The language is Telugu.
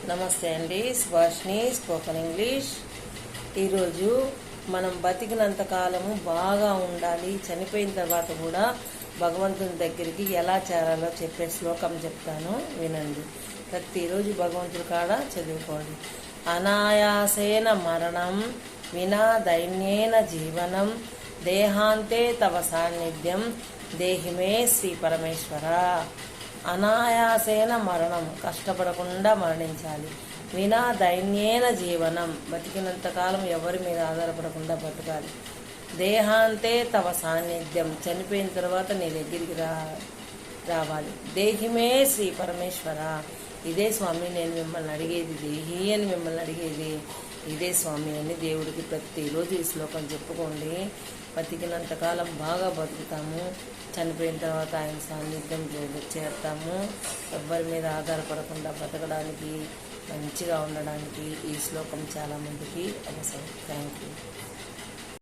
నమస్తే అండి. Subhashini spoken English. ఈరోజు మనం బతికినంత కాలము బాగా ఉండాలి, చనిపోయిన తర్వాత కూడా భగవంతుని దగ్గరికి ఎలా చేరాలో చెప్పే శ్లోకం చెప్తాను, వినండి. ప్రతిరోజు భగవంతుడి కాడ చదువుకోండి. అనాయాసేన మరణం వినా దైన్యేన జీవనం దేహాంతే తవ సాన్నిధ్యం దేహిమే శ్రీ పరమేశ్వర. అనాయాసేన మరణం, కష్టపడకుండా మరణించాలి. వినా దైన్యేన జీవనం, బతికినంతకాలం ఎవరి మీద ఆధారపడకుండా బతకాలి. దేహాంతే తవ సాన్నిధ్యం, చనిపోయిన తర్వాత నీ దగ్గరికి రావాలి. దేహిమే శ్రీ పరమేశ్వర. ఇదే స్వామి నేను మిమ్మల్ని అడిగేది, దేహి అని మిమ్మల్ని అడిగేది ఇదే స్వామి అని దేవుడికి ప్రతిరోజు ఈ శ్లోకం చెప్పుకోండి. బతికినంతకాలం బాగా బతుకుతాము, చనిపోయిన తర్వాత ఆయన సాన్నిధ్యం చేరుతాము. ఎవ్వరి మీద ఆధారపడకుండా బతకడానికి, మంచిగా ఉండడానికి ఈ శ్లోకం చాలామందికి అవసరం. Thank you.